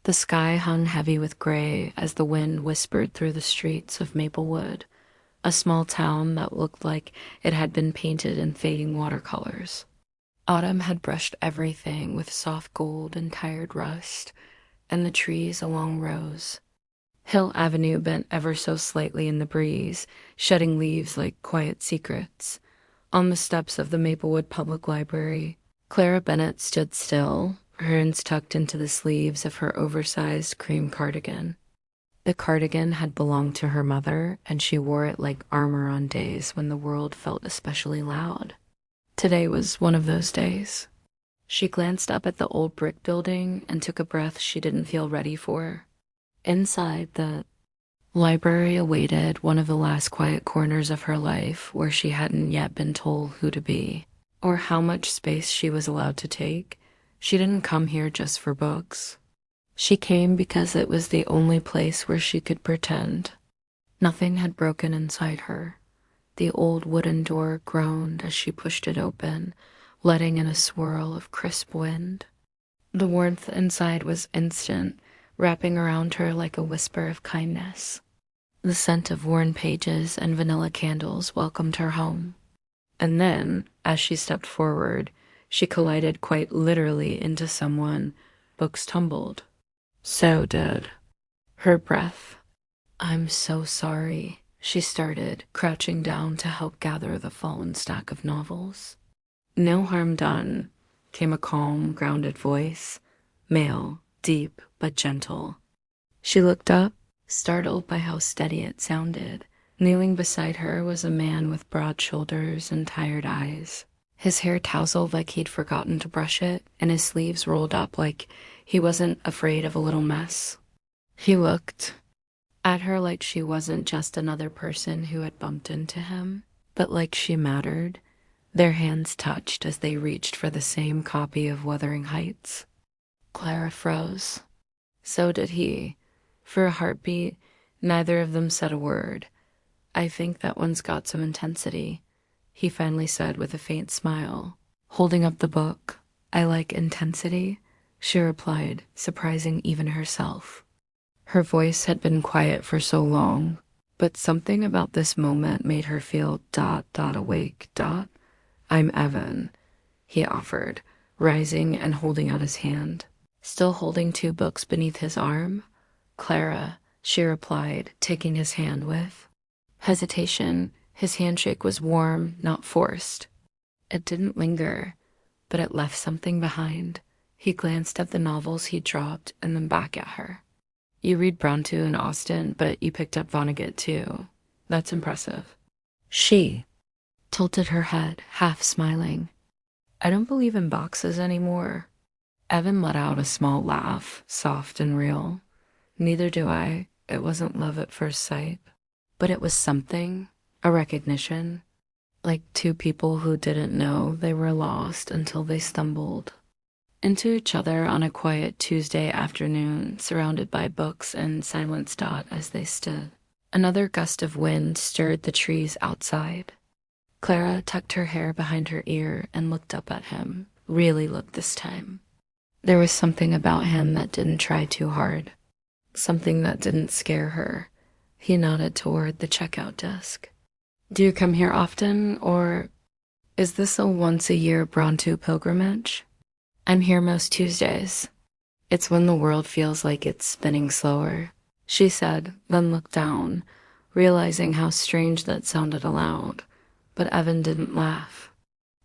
The sky hung heavy with gray as the wind whispered through the streets of Maplewood, a small town that looked like it had been painted in fading watercolors. Autumn had brushed everything with soft gold and tired rust, and the trees along rose. Hill Avenue bent ever so slightly in the breeze, shedding leaves like quiet secrets. On the steps of the Maplewood Public Library, Clara Bennett stood still, her hands tucked into the sleeves of her oversized cream cardigan. The cardigan had belonged to her mother, and she wore it like armor on days when the world felt especially loud. Today was one of those days. She glanced up at the old brick building and took a breath she didn't feel ready for. Inside, the library awaited one of the last quiet corners of her life where she hadn't yet been told who to be, or how much space she was allowed to take. She didn't come here just for books. She came because it was the only place where she could pretend. Nothing had broken inside her. The old wooden door groaned as she pushed it open, letting in a swirl of crisp wind. The warmth inside was instant, wrapping around her like a whisper of kindness. The scent of worn pages and vanilla candles welcomed her home. And then, as she stepped forward, she collided quite literally into someone. Books tumbled. So did her breath. "I'm so sorry," she started, crouching down to help gather the fallen stack of novels. "No harm done," came a calm, grounded voice, male, deep but gentle. She looked up, startled by how steady it sounded. Kneeling beside her was a man with broad shoulders and tired eyes. His hair tousled like he'd forgotten to brush it, and his sleeves rolled up like he wasn't afraid of a little mess. He looked at her like she wasn't just another person who had bumped into him, but like she mattered. Their hands touched as they reached for the same copy of Wuthering Heights. Clara froze. So did he. For a heartbeat, neither of them said a word. "I think that one's got some intensity," he finally said with a faint smile. Holding up the book. "I like intensity," she replied, surprising even herself. Her voice had been quiet for so long, but something about this moment made her feel ... awake ... "I'm Evan," he offered, rising and holding out his hand. Still holding two books beneath his arm. "Clara," she replied, taking his hand with hesitation. His handshake was warm, not forced. It didn't linger, but it left something behind. He glanced at the novels he dropped and then back at her. "You read Bronte and Austen, but you picked up Vonnegut too. That's impressive." She tilted her head, half smiling. "I don't believe in boxes anymore." Evan let out a small laugh, soft and real. "Neither do I. It wasn't love at first sight. But it was something, a recognition, like two people who didn't know they were lost until they stumbled into each other on a quiet Tuesday afternoon, surrounded by books and silenced as they stood. Another gust of wind stirred the trees outside. Clara tucked her hair behind her ear and looked up at him, really looked this time. There was something about him that didn't try too hard, something that didn't scare her. He nodded toward the checkout desk. "Do you come here often, or is this a once-a-year Bronte pilgrimage?" "I'm here most Tuesdays. It's when the world feels like it's spinning slower," she said, then looked down, realizing how strange that sounded aloud. But Evan didn't laugh.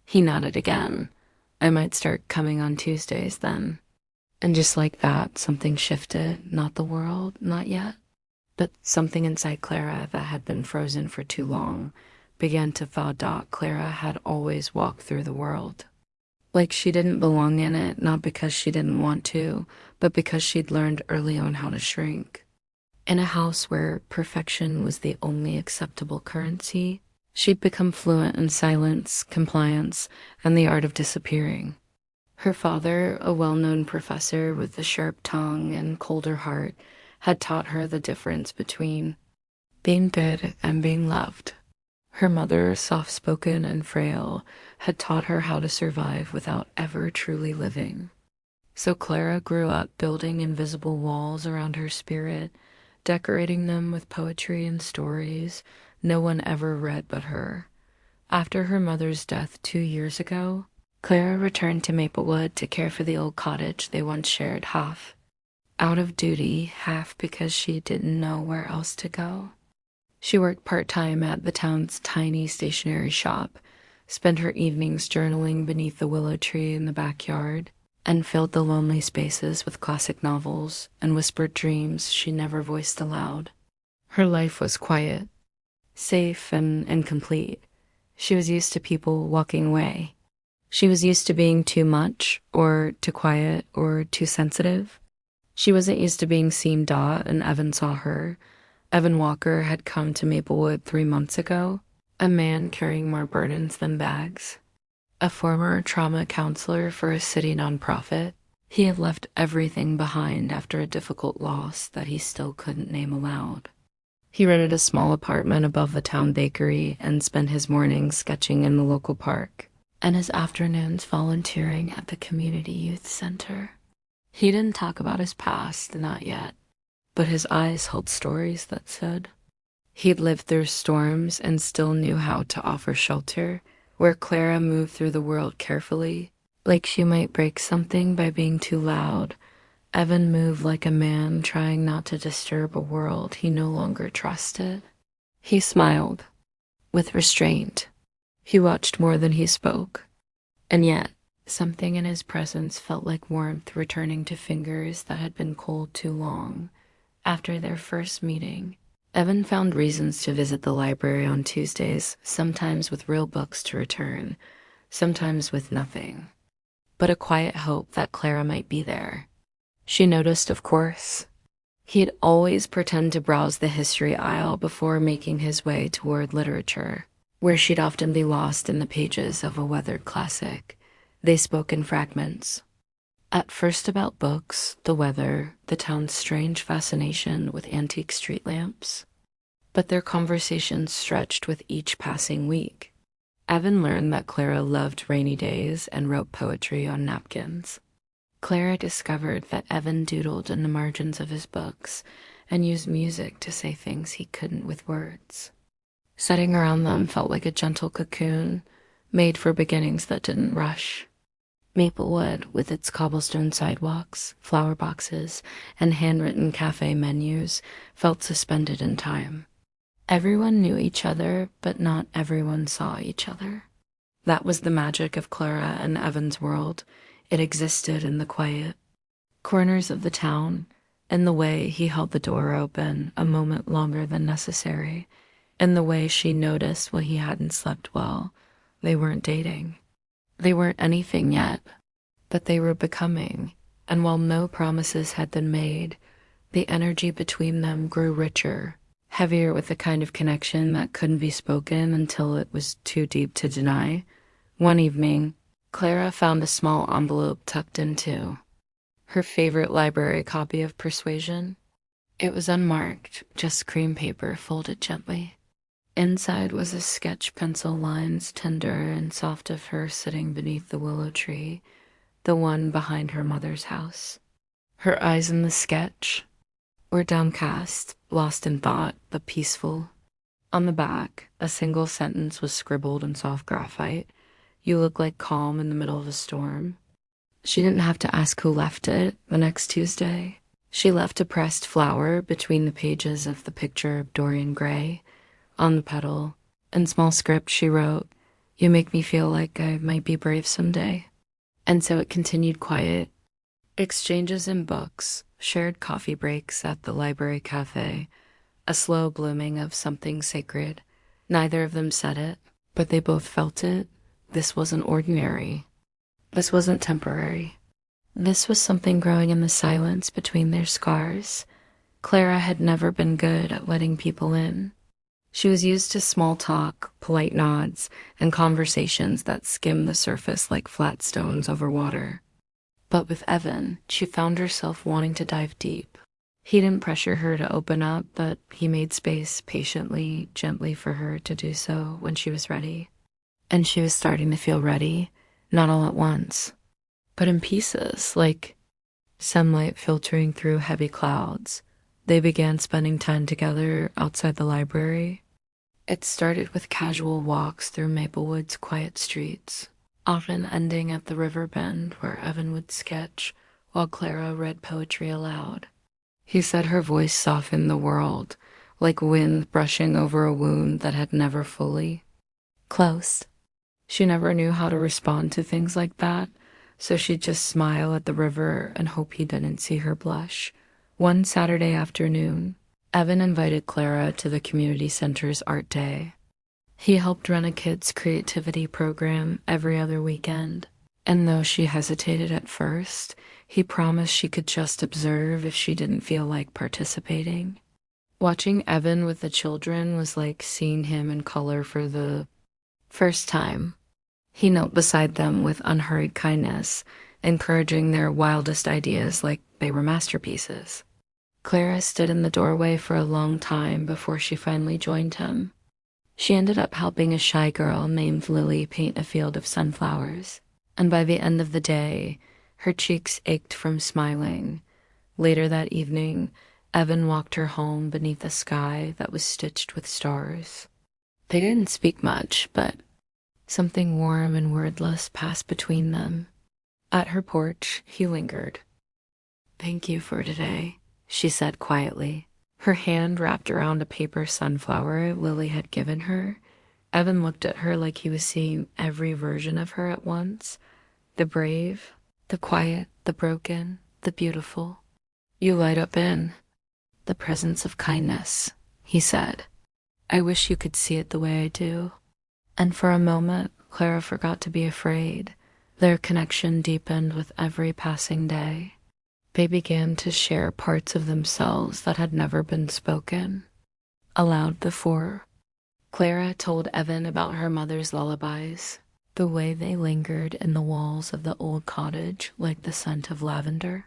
He nodded again. "I might start coming on Tuesdays then." And just like that, something shifted. Not the world, not yet, but something inside Clara that had been frozen for too long began to thaw. Clara had always walked through the world, like she didn't belong in it, not because she didn't want to, but because she'd learned early on how to shrink. In a house where perfection was the only acceptable currency, she'd become fluent in silence, compliance, and the art of disappearing. Her father, a well-known professor with a sharp tongue and colder heart, had taught her the difference between being good and being loved. Her mother, soft-spoken and frail, had taught her how to survive without ever truly living. So Clara grew up building invisible walls around her spirit, decorating them with poetry and stories no one ever read but her. After her mother's death 2 years ago, Clara returned to Maplewood to care for the old cottage they once shared, half out of duty, half because she didn't know where else to go. She worked part-time at the town's tiny stationery shop, spent her evenings journaling beneath the willow tree in the backyard, and filled the lonely spaces with classic novels and whispered dreams she never voiced aloud. Her life was quiet, safe, and complete. She was used to people walking away. She was used to being too much, or too quiet, or too sensitive. She wasn't used to being seen. And Evan saw her. Evan Walker had come to Maplewood 3 months ago, a man carrying more burdens than bags. A former trauma counselor for a city nonprofit, he had left everything behind after a difficult loss that he still couldn't name aloud. He rented a small apartment above the town bakery and spent his mornings sketching in the local park, and his afternoons volunteering at the community youth center. He didn't talk about his past, not yet, but his eyes held stories that said he'd lived through storms and still knew how to offer shelter, where Clara moved through the world carefully, like she might break something by being too loud. Evan moved like a man trying not to disturb a world he no longer trusted. He smiled, with restraint. He watched more than he spoke, and yet something in his presence felt like warmth returning to fingers that had been cold too long. After their first meeting, Evan found reasons to visit the library on Tuesdays, sometimes with real books to return, sometimes with nothing, but a quiet hope that Clara might be there. She noticed, of course. He'd always pretend to browse the history aisle before making his way toward literature, where she'd often be lost in the pages of a weathered classic. They spoke in fragments. At first about books, the weather, the town's strange fascination with antique street lamps. But their conversations stretched with each passing week. Evan learned that Clara loved rainy days and wrote poetry on napkins. Clara discovered that Evan doodled in the margins of his books and used music to say things he couldn't with words. Sitting around them felt like a gentle cocoon, made for beginnings that didn't rush. Maplewood, with its cobblestone sidewalks, flower boxes, and handwritten cafe menus, felt suspended in time. Everyone knew each other, but not everyone saw each other. That was the magic of Clara and Evan's world. It existed in the quiet corners of the town, in the way he held the door open a moment longer than necessary, in the way she noticed when he hadn't slept well. They weren't dating. They weren't anything yet, but they were becoming, and while no promises had been made, the energy between them grew richer, heavier with the kind of connection that couldn't be spoken until it was too deep to deny. One evening, Clara found a small envelope tucked into her favorite library copy of Persuasion. It was unmarked, just cream paper folded gently. Inside was a sketch, pencil lines tender and soft of her sitting beneath the willow tree, the one behind her mother's house. Her eyes in the sketch were downcast, lost in thought, but peaceful. On the back, a single sentence was scribbled in soft graphite. You look like calm in the middle of a storm. She didn't have to ask who left it the next Tuesday. She left a pressed flower between the pages of the picture of Dorian Gray. On the petal, in small script, she wrote, "You make me feel like I might be brave someday." And so it continued quiet. Exchanges in books, shared coffee breaks at the library cafe, a slow blooming of something sacred. Neither of them said it, but they both felt it. This wasn't ordinary. This wasn't temporary. This was something growing in the silence between their scars. Clara had never been good at letting people in. She was used to small talk, polite nods, and conversations that skimmed the surface like flat stones over water. But with Evan, she found herself wanting to dive deep. He didn't pressure her to open up, but he made space patiently, gently for her to do so when she was ready. And she was starting to feel ready, not all at once, but in pieces, like sunlight filtering through heavy clouds. They began spending time together outside the library. It started with casual walks through Maplewood's quiet streets, often ending at the river bend where Evan would sketch while Clara read poetry aloud. He said her voice softened the world, like wind brushing over a wound that had never fully closed. She never knew how to respond to things like that, so she'd just smile at the river and hope he didn't see her blush. One Saturday afternoon, Evan invited Clara to the community center's art day. He helped run a kids' creativity program every other weekend, and though she hesitated at first, he promised she could just observe if she didn't feel like participating. Watching Evan with the children was like seeing him in color for the first time. He knelt beside them with unhurried kindness, encouraging their wildest ideas like they were masterpieces. Clara stood in the doorway for a long time before she finally joined him. She ended up helping a shy girl named Lily paint a field of sunflowers, and by the end of the day, her cheeks ached from smiling. Later that evening, Evan walked her home beneath a sky that was stitched with stars. They didn't speak much, but something warm and wordless passed between them. At her porch, he lingered. "Thank you for today," she said quietly, her hand wrapped around a paper sunflower Lily had given her. Evan looked at her like he was seeing every version of her at once. The brave, the quiet, the broken, the beautiful. "You light up in the presence of kindness," he said. "I wish you could see it the way I do." And for a moment, Clara forgot to be afraid. Their connection deepened with every passing day. They began to share parts of themselves that had never been spoken aloud before. Clara told Evan about her mother's lullabies, the way they lingered in the walls of the old cottage like the scent of lavender.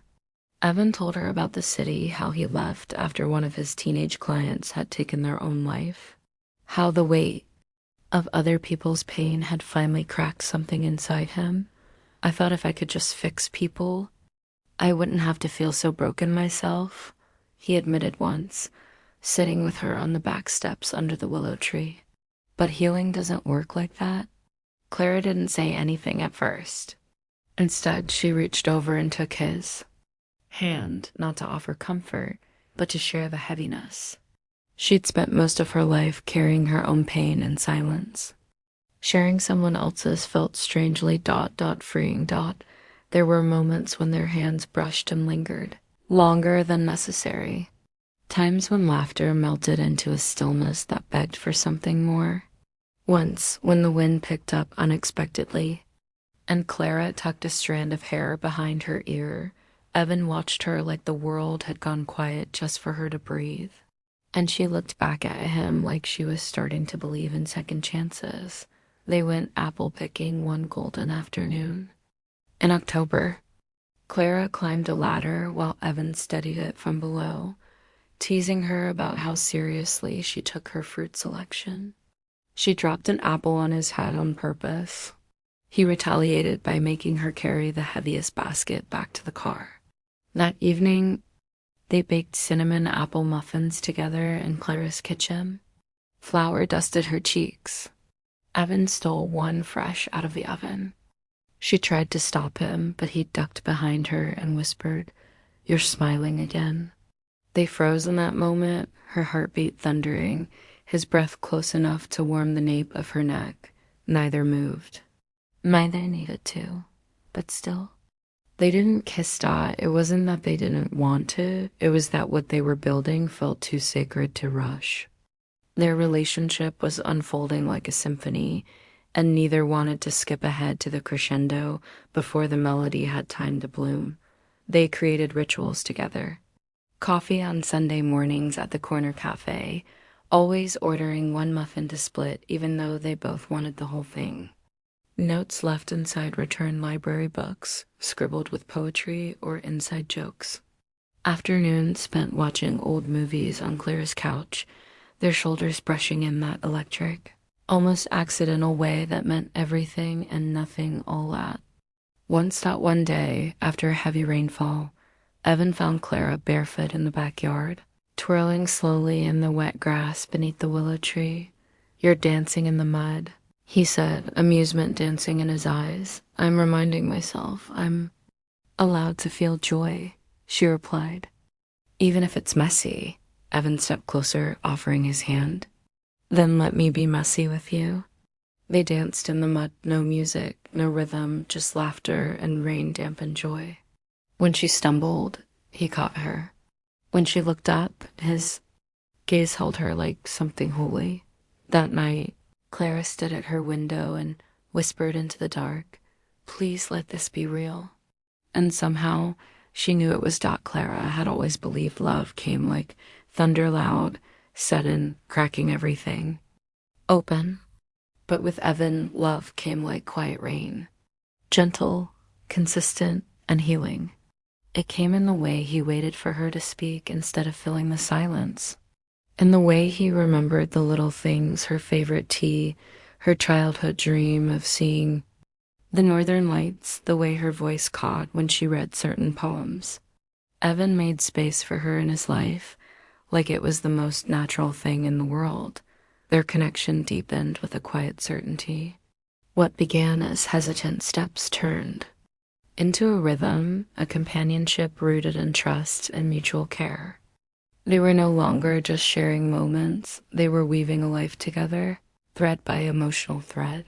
Evan told her about the city, how he left after one of his teenage clients had taken their own life, how the weight of other people's pain had finally cracked something inside him. "I thought if I could just fix people, I wouldn't have to feel so broken myself," he admitted once, sitting with her on the back steps under the willow tree. But healing doesn't work like that. Clara didn't say anything at first. Instead, she reached over and took his hand, not to offer comfort, but to share the heaviness. She'd spent most of her life carrying her own pain in silence. Sharing someone else's felt strangely freeing. There were moments when their hands brushed and lingered, longer than necessary. Times when laughter melted into a stillness that begged for something more. Once, when the wind picked up unexpectedly, and Clara tucked a strand of hair behind her ear, Evan watched her like the world had gone quiet just for her to breathe. And she looked back at him like she was starting to believe in second chances. They went apple picking one golden afternoon. In October, Clara climbed a ladder while Evan studied it from below, teasing her about how seriously she took her fruit selection. She dropped an apple on his head on purpose. He retaliated by making her carry the heaviest basket back to the car. That evening, they baked cinnamon apple muffins together in Clara's kitchen. Flour dusted her cheeks. Evan stole one fresh out of the oven. She tried to stop him, but he ducked behind her and whispered, "You're smiling again." They froze in that moment, her heartbeat thundering, his breath close enough to warm the nape of her neck. Neither moved. Neither needed to, but still. They didn't kiss. It wasn't that they didn't want to, it was that what they were building felt too sacred to rush. Their relationship was unfolding like a symphony, and neither wanted to skip ahead to the crescendo before the melody had time to bloom. They created rituals together. Coffee on Sunday mornings at the corner cafe, always ordering one muffin to split even though they both wanted the whole thing. Notes left inside returned library books, scribbled with poetry or inside jokes. Afternoons spent watching old movies on Clara's couch, their shoulders brushing in that electric, almost accidental way that meant everything and nothing all at once. That one day, after a heavy rainfall, Evan found Clara barefoot in the backyard, twirling slowly in the wet grass beneath the willow tree. "You're dancing in the mud," he said, amusement dancing in his eyes. "I'm reminding myself I'm allowed to feel joy," she replied. "Even if it's messy." Evan stepped closer, offering his hand. "Then let me be messy with you." They danced in the mud, no music, no rhythm, just laughter and rain-dampened joy. When she stumbled, he caught her. When she looked up, his gaze held her like something holy. That night, Clara stood at her window and whispered into the dark, "Please let this be real." And somehow, she knew it was. Clara had always believed love came like thunder loud, sudden, cracking everything open. But with Evan, love came like quiet rain, gentle, consistent, and healing. It came in the way he waited for her to speak instead of filling the silence. In the way he remembered the little things, her favorite tea, her childhood dream of seeing the northern lights, the way her voice caught when she read certain poems. Evan made space for her in his life, like it was the most natural thing in the world. Their connection deepened with a quiet certainty. What began as hesitant steps turned into a rhythm, a companionship rooted in trust and mutual care. They were no longer just sharing moments, they were weaving a life together, thread by emotional thread.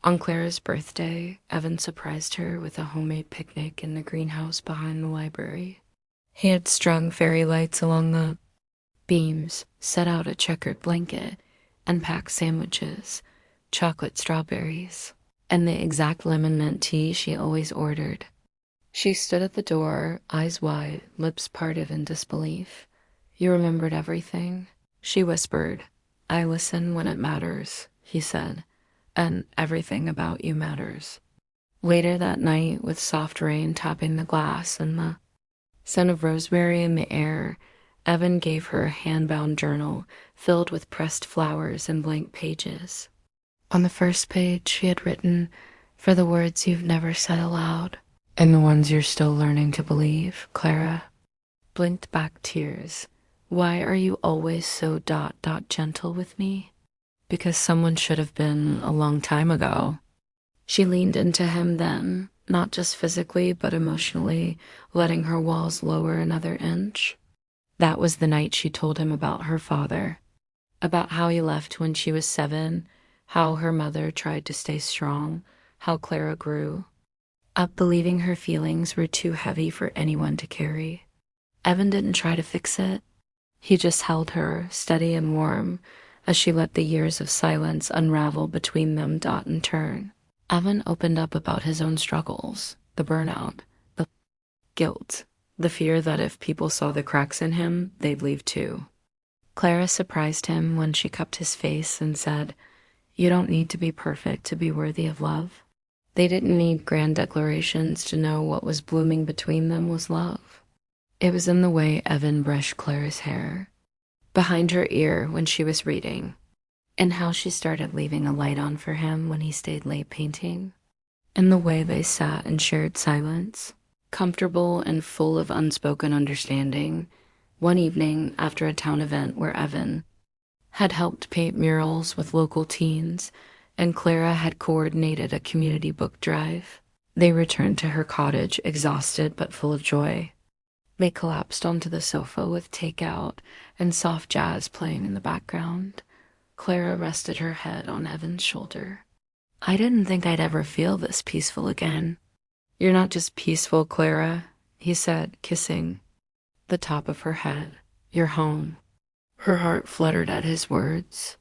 On Clara's birthday, Evan surprised her with a homemade picnic in the greenhouse behind the library. He had strung fairy lights along the beams, set out a checkered blanket, and packed sandwiches, chocolate strawberries, and the exact lemon mint tea she always ordered. She stood at the door, eyes wide, lips parted in disbelief. "You remembered everything?" She whispered. "I listen when it matters," he said, "and everything about you matters." Later that night, with soft rain tapping the glass and the scent of rosemary in the air, Evan gave her a hand-bound journal filled with pressed flowers and blank pages. On the first page, she had written, "For the words you've never said aloud, and the ones you're still learning to believe, Clara." Blinked back tears. "Why are you always so gentle with me?" "Because someone should have been a long time ago." She leaned into him then, not just physically, but emotionally, letting her walls lower another inch. That was the night she told him about her father, about how he left when she was 7, how her mother tried to stay strong, how Clara grew up believing her feelings were too heavy for anyone to carry. Evan didn't try to fix it. He just held her, steady and warm, as she let the years of silence unravel between them and turn. Evan opened up about his own struggles, the burnout, the guilt, the fear that if people saw the cracks in him, they'd leave too. Clara surprised him when she cupped his face and said, "You don't need to be perfect to be worthy of love." They didn't need grand declarations to know what was blooming between them was love. It was in the way Evan brushed Clara's hair, behind her ear when she was reading, and how she started leaving a light on for him when he stayed late painting, in the way they sat and shared silence, comfortable and full of unspoken understanding. One evening after a town event where Evan had helped paint murals with local teens and Clara had coordinated a community book drive, they returned to her cottage exhausted but full of joy. They collapsed onto the sofa with takeout and soft jazz playing in the background. Clara rested her head on Evan's shoulder. "I didn't think I'd ever feel this peaceful again." "You're not just peaceful, Clara," he said, kissing the top of her head. "You're home." Her heart fluttered at his words.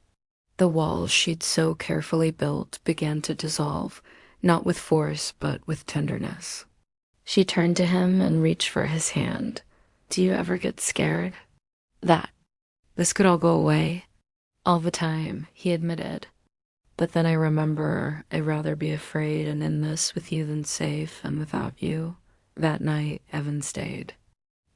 The walls she'd so carefully built began to dissolve, not with force, but with tenderness. She turned to him and reached for his hand. "Do you ever get scared that this could all go away?" "All the time," he admitted. "But then I remember I'd rather be afraid and in this with you than safe and without you." That night, Evan stayed.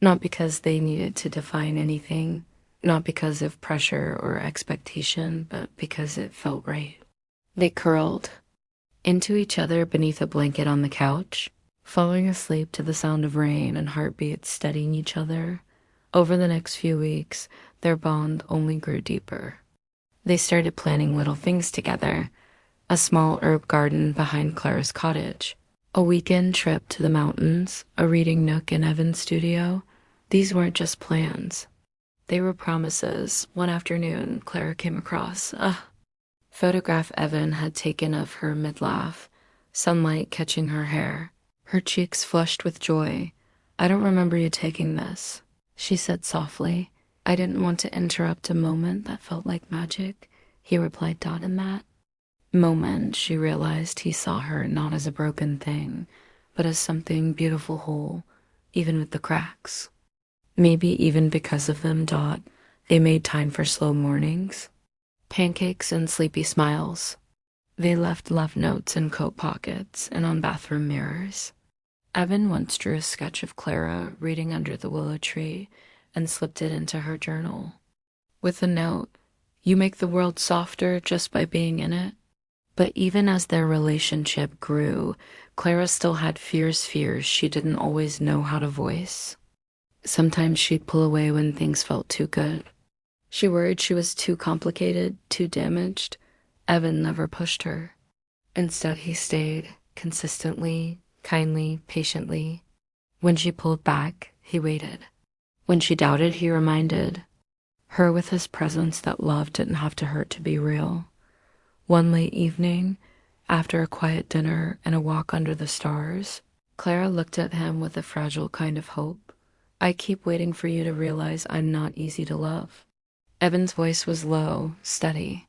Not because they needed to define anything, not because of pressure or expectation, but because it felt right. They curled into each other beneath a blanket on the couch, falling asleep to the sound of rain and heartbeats steadying each other. Over the next few weeks, their bond only grew deeper. They started planning little things together: a small herb garden behind Clara's cottage, a weekend trip to the mountains, a reading nook in Evan's studio. These weren't just plans. They were promises. One afternoon, Clara came across a photograph Evan had taken of her mid-laugh, sunlight catching her hair, her cheeks flushed with joy. "I don't remember you taking this," she said softly. "I didn't want to interrupt a moment that felt like magic," he replied, in that moment, she realized he saw her not as a broken thing, but as something beautiful whole, even with the cracks. Maybe even because of them, they made time for slow mornings, pancakes and sleepy smiles. They left love notes in coat pockets and on bathroom mirrors. Evan once drew a sketch of Clara reading under the willow tree and slipped it into her journal. With a note, "You make the world softer just by being in it." But even as their relationship grew, Clara still had fierce fears she didn't always know how to voice. Sometimes she'd pull away when things felt too good. She worried she was too complicated, too damaged. Evan never pushed her. Instead, he stayed, consistently, kindly, patiently. When she pulled back, he waited. When she doubted, he reminded her with his presence that love didn't have to hurt to be real. One late evening, after a quiet dinner and a walk under the stars, Clara looked at him with a fragile kind of hope. "I keep waiting for you to realize I'm not easy to love." Evan's voice was low, steady.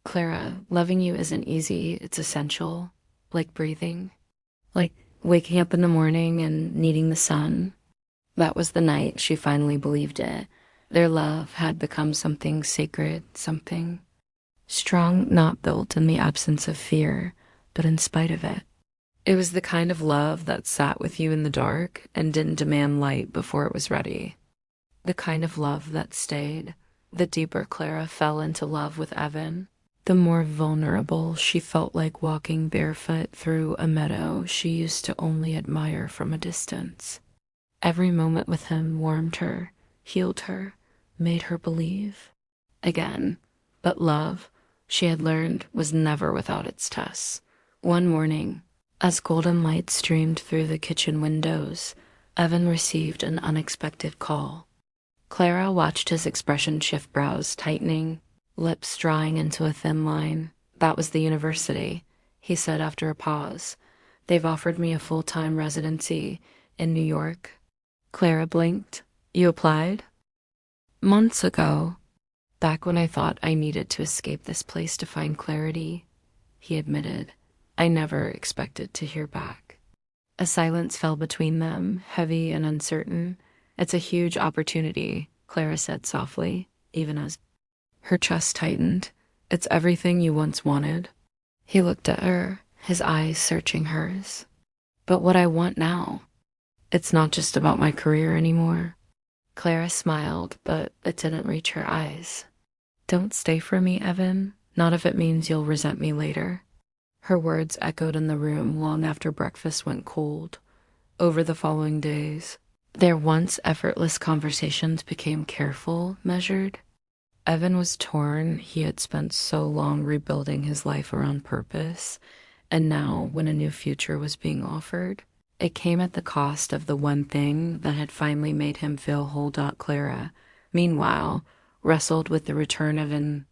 "Clara, loving you isn't easy, it's essential. Like breathing. Like waking up in the morning and needing the sun." That was the night she finally believed it. Their love had become something sacred, something strong, not built in the absence of fear, but in spite of it. It was the kind of love that sat with you in the dark and didn't demand light before it was ready. The kind of love that stayed. The deeper Clara fell into love with Evan, the more vulnerable she felt, like walking barefoot through a meadow she used to only admire from a distance. Every moment with him warmed her, healed her, made her believe again. But love, she had learned, was never without its tests. One morning, as golden light streamed through the kitchen windows, Evan received an unexpected call. Clara watched his expression shift, brows tightening, lips drawing into a thin line. "That was the university," he said after a pause. "They've offered me a full-time residency in New York." Clara blinked. "You applied?" "Months ago. Back when I thought I needed to escape this place to find clarity," he admitted. "I never expected to hear back." A silence fell between them, heavy and uncertain. "It's a huge opportunity," Clara said softly, even as her chest tightened. "It's everything you once wanted." He looked at her, his eyes searching hers. "But what I want now, it's not just about my career anymore." Clara smiled, but it didn't reach her eyes. "Don't stay for me, Evan. Not if it means you'll resent me later." Her words echoed in the room long after breakfast went cold. Over the following days, their once effortless conversations became careful, measured. Evan was torn. He had spent so long rebuilding his life around purpose, and now, when a new future was being offered, it came at the cost of the one thing that had finally made him feel whole. Clara, meanwhile, wrestled with the return of an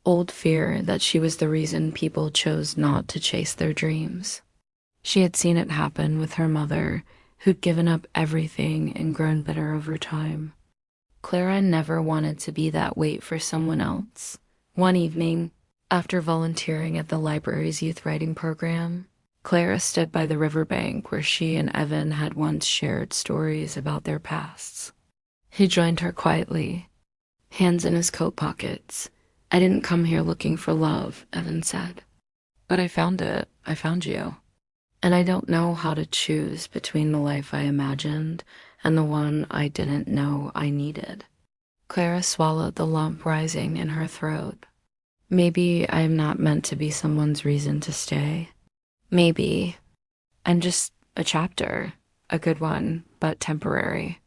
old fear that she was the reason people chose not to chase their dreams. She had seen it happen with her mother, who'd given up everything and grown bitter over time. Clara never wanted to be that weight for someone else. One evening, after volunteering at the library's youth writing program, Clara stood by the riverbank where she and Evan had once shared stories about their pasts. He joined her quietly, hands in his coat pockets. "I didn't come here looking for love," Evan said. "But I found it. I found you. And I don't know how to choose between the life I imagined and the one I didn't know I needed." Clara swallowed the lump rising in her throat. "Maybe I am not meant to be someone's reason to stay. Maybe I'm just A chapter. A good one, but temporary.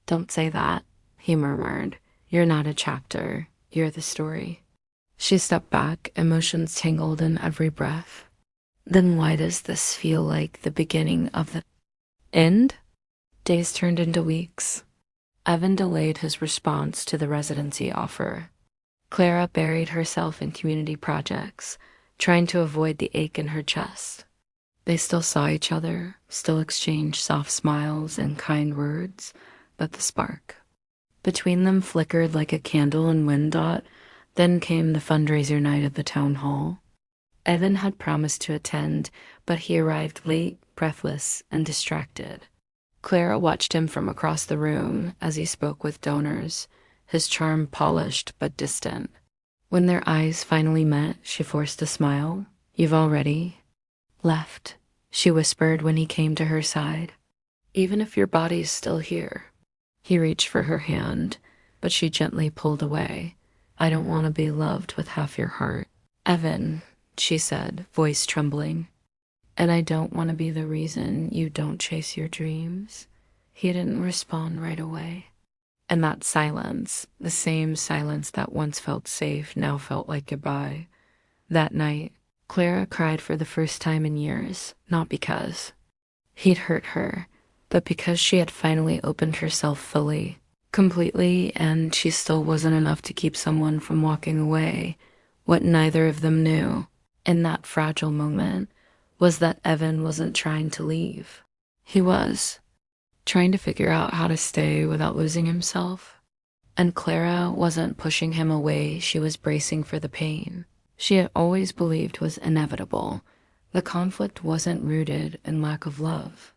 Don't say that, he murmured. You're not a chapter. You're the story. She stepped back, emotions tangled in every breath. Then why does this feel like the beginning of the end? Days turned into weeks. Evan delayed his response to the residency offer. Clara buried herself in community projects, trying to avoid the ache in her chest. They still saw each other, still exchanged soft smiles and kind words, but the spark between them flickered like a candle in wind dot. Then came the fundraiser night at the town hall. Evan had promised to attend, but he arrived late, breathless, and distracted. Clara watched him from across the room as he spoke with donors, his charm polished but distant. When their eyes finally met, she forced a smile. You've already left, she whispered when he came to her side. Even if your body's still here. He reached for her hand, but she gently pulled away. I don't want to be loved with half your heart. Evan, she said, voice trembling. And I don't want to be the reason you don't chase your dreams. He didn't respond right away. And that silence, the same silence that once felt safe, now felt like goodbye. That night, Clara cried for the first time in years, not because he'd hurt her, but because she had finally opened herself fully, completely, and she still wasn't enough to keep someone from walking away. What neither of them knew in that fragile moment was that Evan wasn't trying to leave. He was trying to figure out how to stay without losing himself. And Clara wasn't pushing him away, she was bracing for the pain she had always believed was inevitable. The conflict wasn't rooted in lack of love.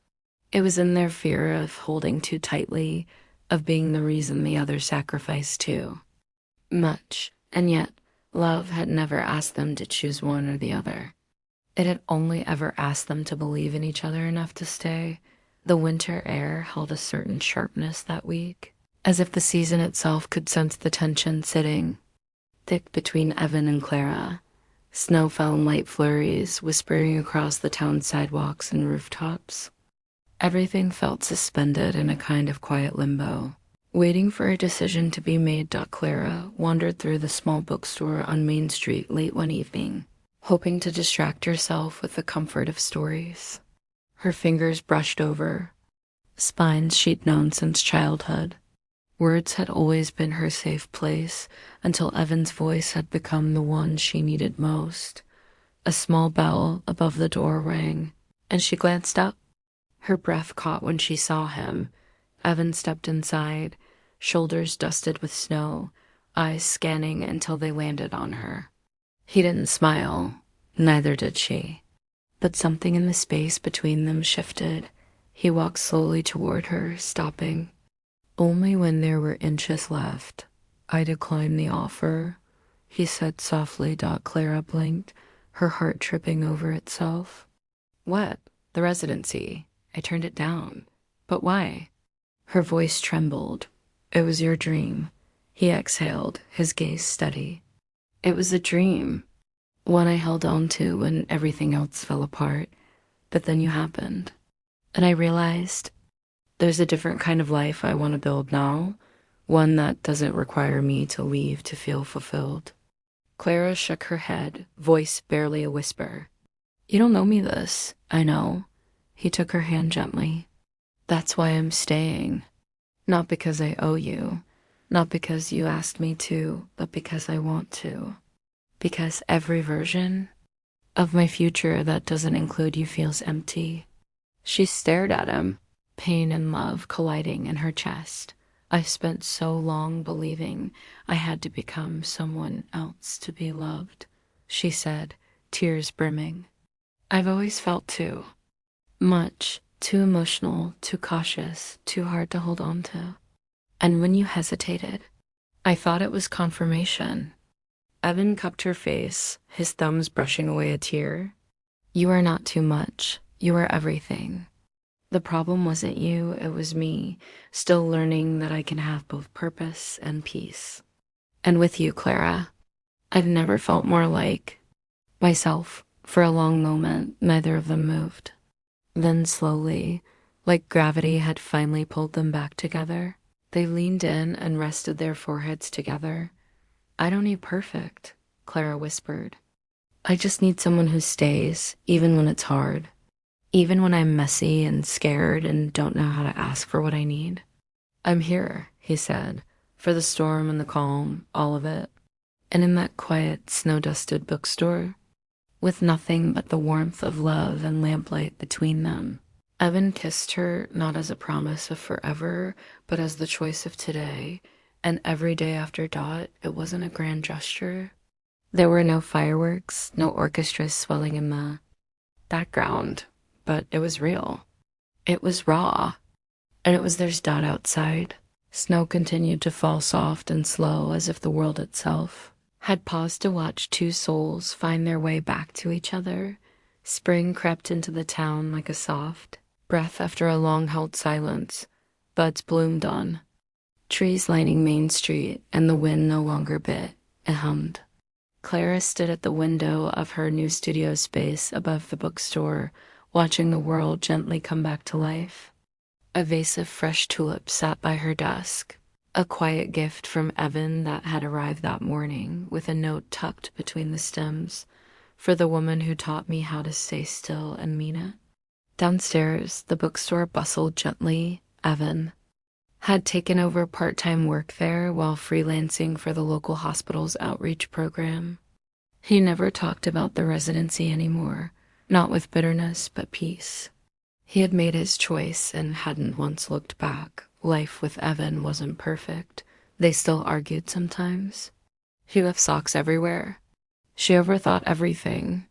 It was in their fear of holding too tightly, of being the reason the other sacrificed too much. And yet, love had never asked them to choose one or the other. It had only ever asked them to believe in each other enough to stay. The winter air held a certain sharpness that week, as if the season itself could sense the tension sitting thick between Evan and Clara. Snow fell in light flurries, whispering across the town sidewalks and rooftops. Everything felt suspended in a kind of quiet limbo. Waiting for a decision to be made, Clara wandered through the small bookstore on Main Street late one evening, hoping to distract herself with the comfort of stories. Her fingers brushed over spines she'd known since childhood. Words had always been her safe place until Evan's voice had become the one she needed most. A small bell above the door rang, and she glanced up. Her breath caught when she saw him. Evan stepped inside, shoulders dusted with snow, eyes scanning until they landed on her. He didn't smile, neither did she. But something in the space between them shifted. He walked slowly toward her, stopping. Only when there were inches left. I declined the offer, he said softly. Clara blinked, her heart tripping over itself. What? The residency. I turned it down. But why? Her voice trembled. It was your dream. He exhaled, his gaze steady. It was a dream. One I held on to when everything else fell apart. But then you happened. And I realized there's a different kind of life I want to build now, one that doesn't require me to leave to feel fulfilled. Clara shook her head, voice barely a whisper. You don't know me this, I know. He took her hand gently. That's why I'm staying. Not because I owe you, not because you asked me to, but because I want to. Because every version of my future that doesn't include you feels empty. She stared at him, pain and love colliding in her chest. I spent so long believing I had to become someone else to be loved, she said, tears brimming. I've always felt too much, too emotional, too cautious, too hard to hold on to. And when you hesitated, I thought it was confirmation. Evan cupped her face, his thumbs brushing away a tear. You are not too much. You are everything. The problem wasn't you, it was me, still learning that I can have both purpose and peace. And with you, Clara, I've never felt more like myself. For a long moment, neither of them moved. Then slowly, like gravity had finally pulled them back together, they leaned in and rested their foreheads together. I don't need perfect, Clara whispered. I just need someone who stays, even when it's hard. Even when I'm messy and scared and don't know how to ask for what I need. I'm here, he said, for the storm and the calm, all of it. And in that quiet, snow-dusted bookstore, with nothing but the warmth of love and lamplight between them, Evan kissed her not as a promise of forever, but as the choice of today. And every day after Dot, it wasn't a grand gesture. There were no fireworks, no orchestras swelling in the background, but it was real. It was raw. And it was there's Dot outside. Snow continued to fall soft and slow as if the world itself had paused to watch two souls find their way back to each other. Spring crept into the town like a soft breath after a long-held silence. Buds bloomed on trees lining Main Street, and the wind no longer bit. It hummed. Clara stood at the window of her new studio space above the bookstore, watching the world gently come back to life. A vase of fresh tulips sat by her desk, a quiet gift from Evan that had arrived that morning, with a note tucked between the stems, for the woman who taught me how to stay still and mean it. Downstairs, the bookstore bustled gently. Evan had taken over part-time work there while freelancing for the local hospital's outreach program. He never talked about the residency anymore, not with bitterness, but peace. He had made his choice and hadn't once looked back. Life with Evan wasn't perfect. They still argued sometimes. He left socks everywhere. She overthought everything.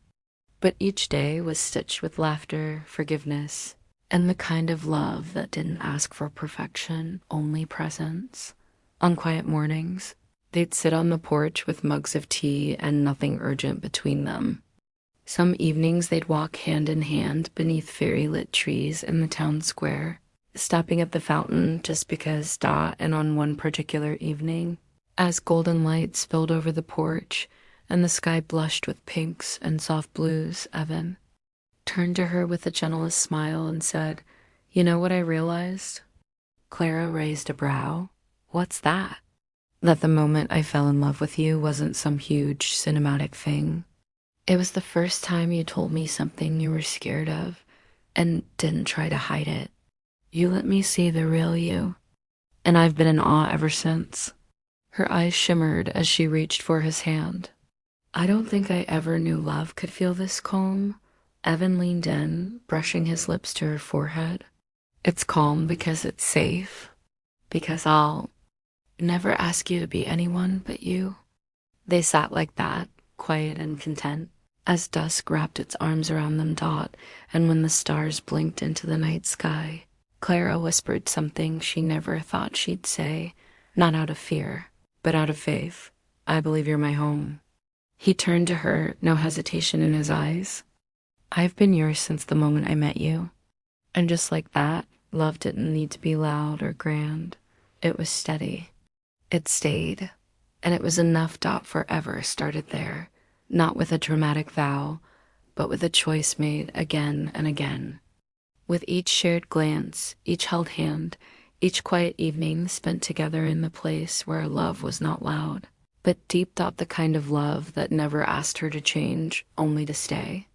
But each day was stitched with laughter, forgiveness, and the kind of love that didn't ask for perfection, only presence. On quiet mornings, they'd sit on the porch with mugs of tea and nothing urgent between them. Some evenings they'd walk hand in hand beneath fairy-lit trees in the town square, stopping at the fountain just because Dot, and on one particular evening, as golden light spilled over the porch and the sky blushed with pinks and soft blues, Evan turned to her with the gentlest smile and said, "You know what I realized?" Clara raised a brow. "What's that?" "That the moment I fell in love with you wasn't some huge cinematic thing. It was the first time you told me something you were scared of and didn't try to hide it. You let me see the real you, and I've been in awe ever since." Her eyes shimmered as she reached for his hand. "I don't think I ever knew love could feel this calm." Evan leaned in, brushing his lips to her forehead. "It's calm because it's safe, because I'll never ask you to be anyone but you." They sat like that, quiet and content, as dusk wrapped its arms around them. Dot, and when the stars blinked into the night sky, Clara whispered something she never thought she'd say, not out of fear, but out of faith. "I believe you're my home." He turned to her, no hesitation in his eyes. "I've been yours since the moment I met you." And just like that, love didn't need to be loud or grand. It was steady. It stayed. And it was enough. Dot forever started there, not with a dramatic vow, but with a choice made again and again. With each shared glance, each held hand, each quiet evening spent together in the place where love was not loud, but deep. Dot the kind of love that never asked her to change, only to stay.